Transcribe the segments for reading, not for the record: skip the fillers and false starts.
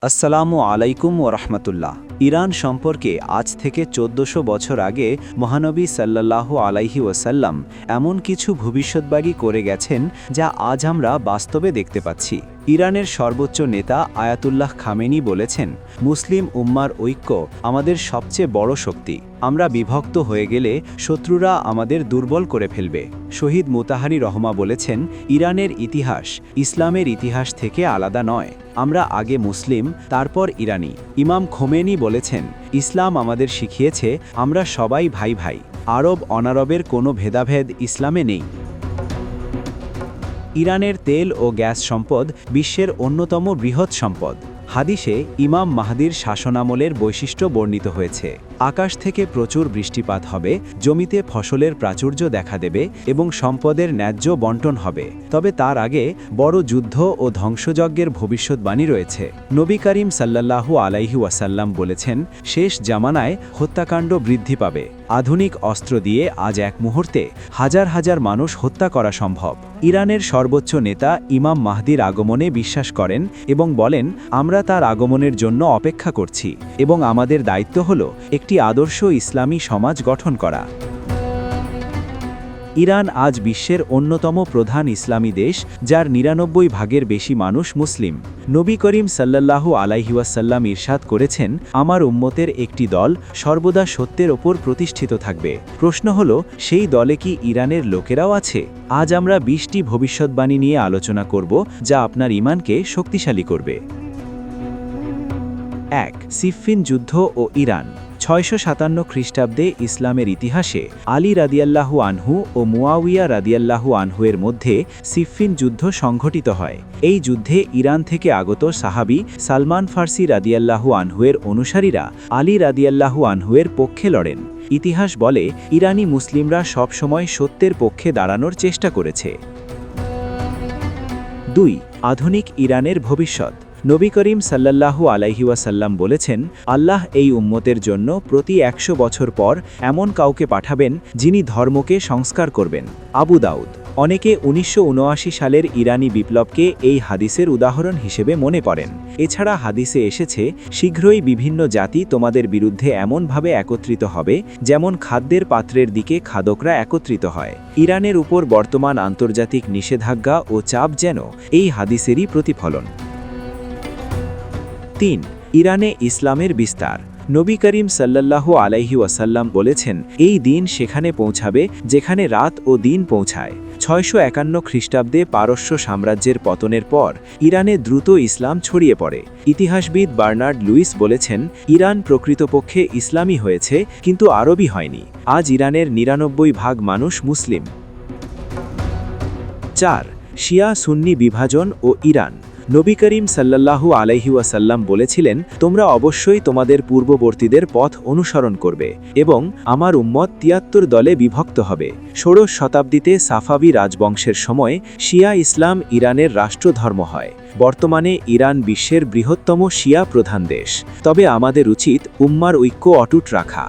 আসসালামু আলাইকুম ওরহমতুল্লাহ। ইরান সম্পর্কে আজ থেকে ১৪০০ বছর আগে মহানবী সাল্লাল্লাহু আলাইহি ওয়াসাল্লাম এমন কিছু ভবিষ্যদ্বাণী করে গেছেন যা আজ আমরা বাস্তবে দেখতে পাচ্ছি। ইরানের সর্বোচ্চ নেতা আয়াতুল্লাহ খামেনি বলেছেন, মুসলিম উম্মার ঐক্য আমাদের সবচেয়ে বড় শক্তি। আমরা বিভক্ত হয়ে গেলে শত্রুরা আমাদের দুর্বল করে ফেলবে। শহীদ মোতাহারি রহমা বলেছেন, ইরানের ইতিহাস ইসলামের ইতিহাস থেকে আলাদা নয়। আমরা আগে মুসলিম, তারপর ইরানি। ইমাম খোমেনি বলেছেন, ইসলাম আমাদের শিখিয়েছে আমরা সবাই ভাই ভাই। আরব অনারবের কোনো ভেদাভেদ ইসলামে নেই। ইরানের তেল ও গ্যাস সম্পদ বিশ্বের অন্যতম বৃহৎ সম্পদ। হাদিসে ইমাম মাহদির শাসনামলের বৈশিষ্ট্য বর্ণিত হয়েছে। আকাশ থেকে প্রচুর বৃষ্টিপাত হবে, জমিতে ফসলের প্রাচুর্য দেখা দেবে এবং সম্পদের ন্যায্য বণ্টন হবে। তবে তার আগে বড় যুদ্ধ ও ধ্বংসযজ্ঞের ভবিষ্যদ্বাণী রয়েছে। নবী করিম সাল্লাল্লাহু আলাইহি ওয়াসাল্লাম বলেছেন, শেষ জামানায় হত্যাকাণ্ড বৃদ্ধি পাবে। আধুনিক অস্ত্র দিয়ে আজ এক মুহূর্তে হাজার হাজার মানুষ হত্যা করা সম্ভব। ইরানের সর্বোচ্চ নেতা ইমাম মাহদির আগমনে বিশ্বাস করেন এবং বলেন, আমরা তার আগমনের জন্য অপেক্ষা করছি এবং আমাদের দায়িত্ব হল একটি আদর্শ ইসলামী সমাজ গঠন করা। ইরান আজ বিশ্বের অন্যতম প্রধান ইসলামী দেশ, যার ৯৯ ভাগের বেশি মানুষ মুসলিম। নবী করিম সাল্লাল্লাহু আলাইহি ওয়াসাল্লাম ইরশাদ করেছেন, আমার উম্মতের একটি দল সর্বদা সত্যের ওপর প্রতিষ্ঠিত থাকবে। প্রশ্ন হল, সেই দলে কি ইরানের লোকেরাও আছে? আজ আমরা ২০টি ভবিষ্যদ্বাণী নিয়ে আলোচনা করব, যা আপনার ঈমানকে শক্তিশালী করবে। ১. সিফফিন যুদ্ধ ও ইরান। ৬৫৭ খ্রিস্টাব্দে ইসলামের ইতিহাসে আলী রাদিয়াল্লাহু আনহু ও মুয়াউইয়া রাদিয়াল্লাহু আনহুয়ের মধ্যে সিফফিন যুদ্ধ সংঘটিত হয়। এই যুদ্ধে ইরান থেকে আগত সাহাবী সালমান ফার্সি রাদিয়াল্লাহু আনহুয়ের অনুসারীরা আলী রাদিয়াল্লাহু আনহুয়ের পক্ষে লড়েন। ইতিহাস বলে, ইরানি মুসলিমরা সবসময় সত্যের পক্ষে দাঁড়ানোর চেষ্টা করেছে। ২. আধুনিক ইরানের ভবিষ্যৎ। নবী করিম সাল্লাল্লাহু আলাইহি ওয়াসাল্লাম বলেছেন, আল্লাহ এই উম্মতের জন্য প্রতি ১০০ বছর পর এমন কাউকে পাঠাবেন যিনি ধর্মকে সংস্কার করবেন। আবু দাউদ। অনেকে ১৯৭৯ সালের ইরানি বিপ্লবকে এই হাদিসের উদাহরণ হিসেবে মনে করেন। এছাড়া হাদিসে এসেছে, শীঘ্রই বিভিন্ন জাতি তোমাদের বিরুদ্ধে এমনভাবে একত্রিত হবে যেমন খাদ্যের পাত্রের দিকে খাদকরা একত্রিত হয়। ইরানের উপর বর্তমান আন্তর্জাতিক নিষেধাজ্ঞা ও চাপ যেন এই হাদিসেরই প্রতিফলন। ৩. ইরানে ইসলামের বিস্তার। নবী করিম সাল্লাল্লাহু আলাইহি ওয়াসাল্লাম বলেছেন, এই দিন সেখানে পৌঁছাবে যেখানে রাত ও দিন পৌঁছায়। ৬৫১ খ্রিস্টাব্দে পারস্য সাম্রাজ্যের পতনের পর ইরানে দ্রুত ইসলাম ছড়িয়ে পড়ে। ইতিহাসবিদ বার্নার্ড লুইস বলেছেন, ইরান প্রকৃতপক্ষে ইসলামী হয়েছে, কিন্তু আরবি হয়নি। আজ ইরানের ৯৯ ভাগ মানুষ মুসলিম। ৪. শিয়া সুন্নি বিভাজন ও ইরান। নবী করিম সাল্লাল্লাহু আলাইহি ওয়াসাল্লাম বলেছিলেন, তোমরা অবশ্যই তোমাদের পূর্ববর্তীদের পথ অনুসরণ করবে এবং আমার উম্মত ৭৩ দলে বিভক্ত হবে। ষোড়শ শতাব্দীতে সাফাবি রাজবংশের সময় শিয়া ইসলাম ইরানের রাষ্ট্রধর্ম হয়। বর্তমানে ইরান বিশ্বের বৃহত্তম শিয়া প্রধান দেশ। তবে আমাদের উচিত উম্মার ঐক্য অটুট রাখা।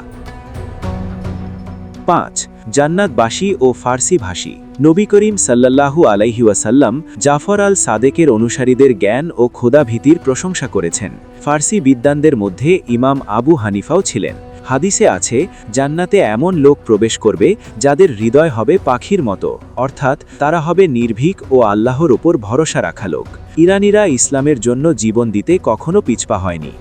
৫. জান্নাতবাসী ও ফার্সি ভাষী। নবী করিম সাল্লাল্লাহু আলাইহি ওয়াসাল্লাম জাফর আল সাদেকের অনুসারীদের জ্ঞান ও খোদাভীতির প্রশংসা করেছেন। ফার্সি বিদ্বানদের মধ্যে ইমাম আবু হানিফাও ছিলেন। হাদিসে আছে, জান্নাতে এমন লোক প্রবেশ করবে যাদের হৃদয় হবে পাখির মতো, অর্থাৎ তারা হবে নির্ভীক ও আল্লাহর ওপর ভরসা রাখা লোক। ইরানিরা ইসলামের জন্য জীবন দিতে কখনো পিছপা হয়নি।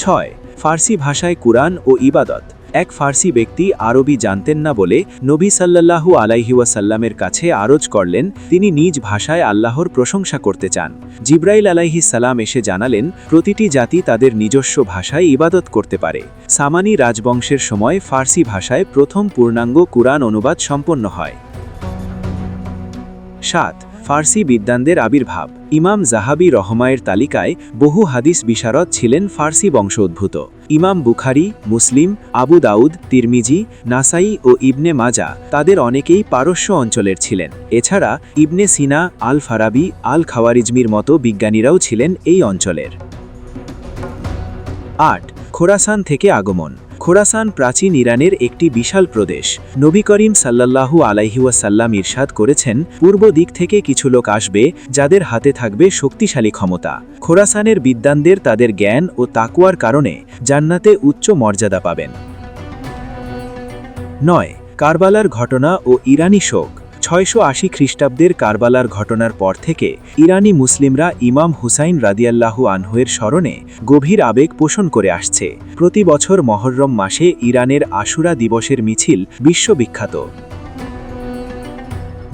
৬. ফার্সি ভাষায় কুরআন ও ইবাদত। এক ফার্সি ব্যক্তি আরবি জানতেন না বলে নবী সাল্লাল্লাহু আলাইহি ওয়াসাল্লামের কাছে আরজ করলেন, তিনি নিজ ভাষায় আল্লাহর প্রশংসা করতে চান। জিব্রাইল আলাইহিস সালাম এসে জানালেন, প্রতিটি জাতি তাদের নিজস্ব ভাষায় ইবাদত করতে পারে। সামানি রাজবংশের সময় ফার্সি ভাষায় প্রথম পূর্ণাঙ্গ কুরআন অনুবাদ সম্পন্ন হয়। ৭. ফার্সি বিদ্বানদের আবির্ভাব। ইমাম জাহাবি রহমায়ের তালিকায় বহু হাদিস বিশারদ ছিলেন ফার্সি বংশোদ্ভূত। ইমাম বুখারী, মুসলিম, আবু দাউদ, তিরমিজি, নাসাই ও ইবনে মাজা তাদের অনেকেই পারস্য অঞ্চলের ছিলেন। এছাড়া ইবনে সিনা, আল ফারাবি, আল খাওয়ারিজমির মতো বিজ্ঞানীরাও ছিলেন এই অঞ্চলের। ৮. খোরাসান থেকে আগমন। খোরাসান প্রাচীন ইরানের একটি বিশাল প্রদেশ। নবী করিম সাল্লাল্লাহু আলাইহি ওয়াসাল্লাম ইরশাদ করেছেন, পূর্ব দিক থেকে কিছু লোক আসবে যাদের হাতে থাকবে শক্তিশালী ক্ষমতা। খোরাসানের বিদ্বানদের তাদের জ্ঞান ও তাকওয়ার কারণে জান্নাতে উচ্চ মর্যাদা পাবেন। 9. কারবালার ঘটনা ও ইরানি শোক। 680 খ্রিস্টাব্দের কারবালার ঘটনার পর থেকে ইরানি মুসলিমরা ইমাম হুসাইন রাদিয়াল্লাহু আনহুয়ের স্মরণে গভীর আবেগ পোষণ করে আসছে। প্রতি বছর মহররম মাসে ইরানের আশুরা দিবসের মিছিল বিশ্ববিখ্যাত।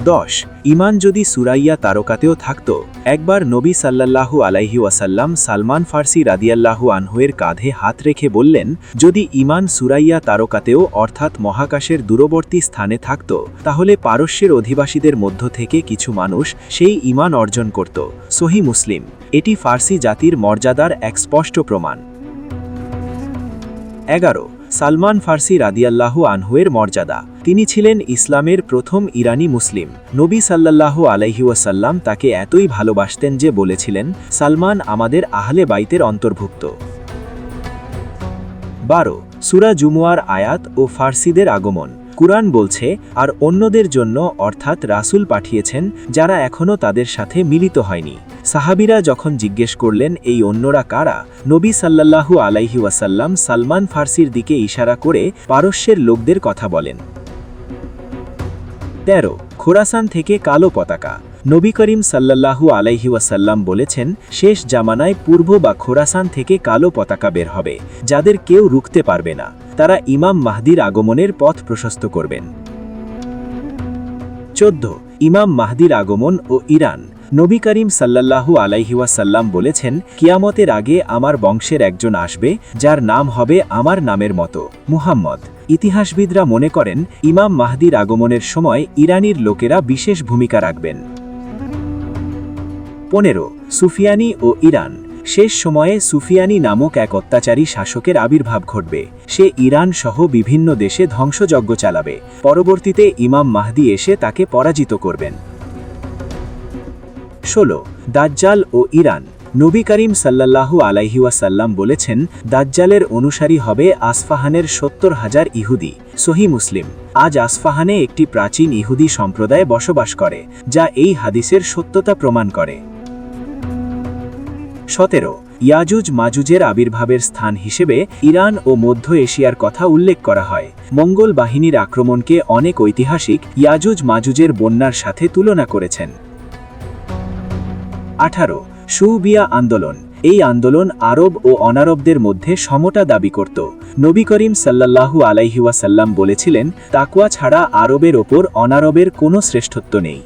10. ইমান যদি সুরাইয়া তারকাতেও থাকত। একবার নবী সাল্লাল্লাহু আলাইহি ওয়াসাল্লাম সালমান ফার্সি রাদিয়াল্লাহু আনহুয়ের কাঁধে হাত রেখে বললেন, যদি ইমান সুরাইয়া তারকাতেও অর্থাৎ মহাকাশের দূরবর্তী স্থানে থাকত, তাহলে পারস্যের অধিবাসীদের মধ্য থেকে কিছু মানুষ সেই ইমান অর্জন করত। সহিহ মুসলিম। এটি ফার্সি জাতির মর্যাদার এক স্পষ্ট প্রমাণ। 11. সালমান ফার্সি রাদিয়াল্লাহু আনহুয়ের মর্যাদা। তিনি ছিলেন ইসলামের প্রথম ইরানি মুসলিম। নবী সাল্লাল্লাহু আলাইহি ওয়াসাল্লাম তাকে এতই ভালোবাসতেন যে বলেছিলেন, সালমান আমাদের আহলে বাইতের অন্তর্ভুক্ত। 12. সূরা জুমুয়ার আয়াত ও ফার্সিদের আগমন। কুরআন বলছে, আর অন্যদের জন্য অর্থাৎ রাসূল পাঠিয়েছেন যারা এখনও তাদের সাথে মিলিত হয়নি। সাহাবীরা যখন জিজ্ঞেস করলেন এই অন্যরা কারা, নবী সাল্লাল্লাহু আলাইহি ওয়াসাল্লাম সালমান ফার্সির দিকে ইশারা করে পারস্যের লোকদের কথা বলেন। 13. খোরাসান থেকে কালো পতাকা। নবী করিম সাল্লাল্লাহু আলাইহি ওয়াসাল্লাম বলেছেন, শেষ জামানায় পূর্ব বা খোরাসান থেকে কালো পতাকা বের হবে, যাদের কেউ রুখতে পারবে না। তারা ইমাম মাহদির আগমনের পথ প্রশস্ত করবেন। 14. ইমাম মাহদির আগমন ও ইরান। নবী করিম সাল্লাল্লাহু আলাইহি ওয়াসাল্লাম বলেছেন, কিয়ামতের আগে আমার বংশের একজন আসবে যার নাম হবে আমার নামের মতো, মুহাম্মদ। ইতিহাসবিদরা মনে করেন ইমাম মাহদির আগমনের সময় ইরানির লোকেরা বিশেষ ভূমিকা রাখবেন। 15. সুফিয়ানি ও ইরান। শেষ সময়ে সুফিয়ানি নামক এক অত্যাচারী শাসকের আবির্ভাব ঘটবে। সে ইরান সহ বিভিন্ন দেশে ধ্বংসযজ্ঞ চালাবে। পরবর্তীতে ইমাম মাহদি এসে তাকে পরাজিত করবেন। 16. দাজ্জাল ও ইরান। নবী করিম সাল্লাল্লাহু আলাইহি ওয়াসাল্লাম বলেছেন, দাজ্জালের অনুসারী হবে আসফাহানের 70,000 ইহুদি। সহিহ মুসলিম। আজ আসফাহানে একটি প্রাচীন ইহুদি সম্প্রদায় বসবাস করে, যা এই হাদিসের সত্যতা প্রমাণ করে। 17. ইয়াজুজ মাজুজের আবির্ভাবের স্থান হিসেবে ইরান ও মধ্য এশিয়ার কথা উল্লেখ করা হয়। মঙ্গল বাহিনীর আক্রমণকে অনেক ঐতিহাসিক ইয়াজুজ মাজুজের বন্যার সাথে তুলনা করেছেন। 18. শুবিয়া আন্দোলন। এই আন্দোলন আরব ও অনারবদের মধ্যে সমতা দাবি করত। নবী করিম সাল্লাল্লাহু আলাইহি ওয়াসাল্লাম বলেছিলেন, তাকওয়া ছাড়া আরবের ওপর অনারবের কোনো শ্রেষ্ঠত্ব নেই।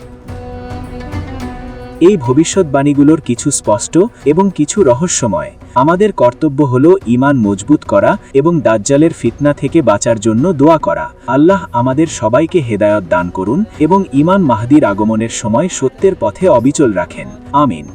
এই ভবিষ্যৎবাণীগুলোর কিছু স্পষ্ট এবং কিছু রহস্যময়। আমাদের কর্তব্য হল ঈমান মজবুত করা এবং দাজ্জালের ফিতনা থেকে বাঁচার জন্য দোয়া করা। আল্লাহ আমাদের সবাইকে হেদায়েত দান করুন এবং ইমাম মাহদির আগমনের সময় সত্যের পথে অবিচল রাখেন। আমিন।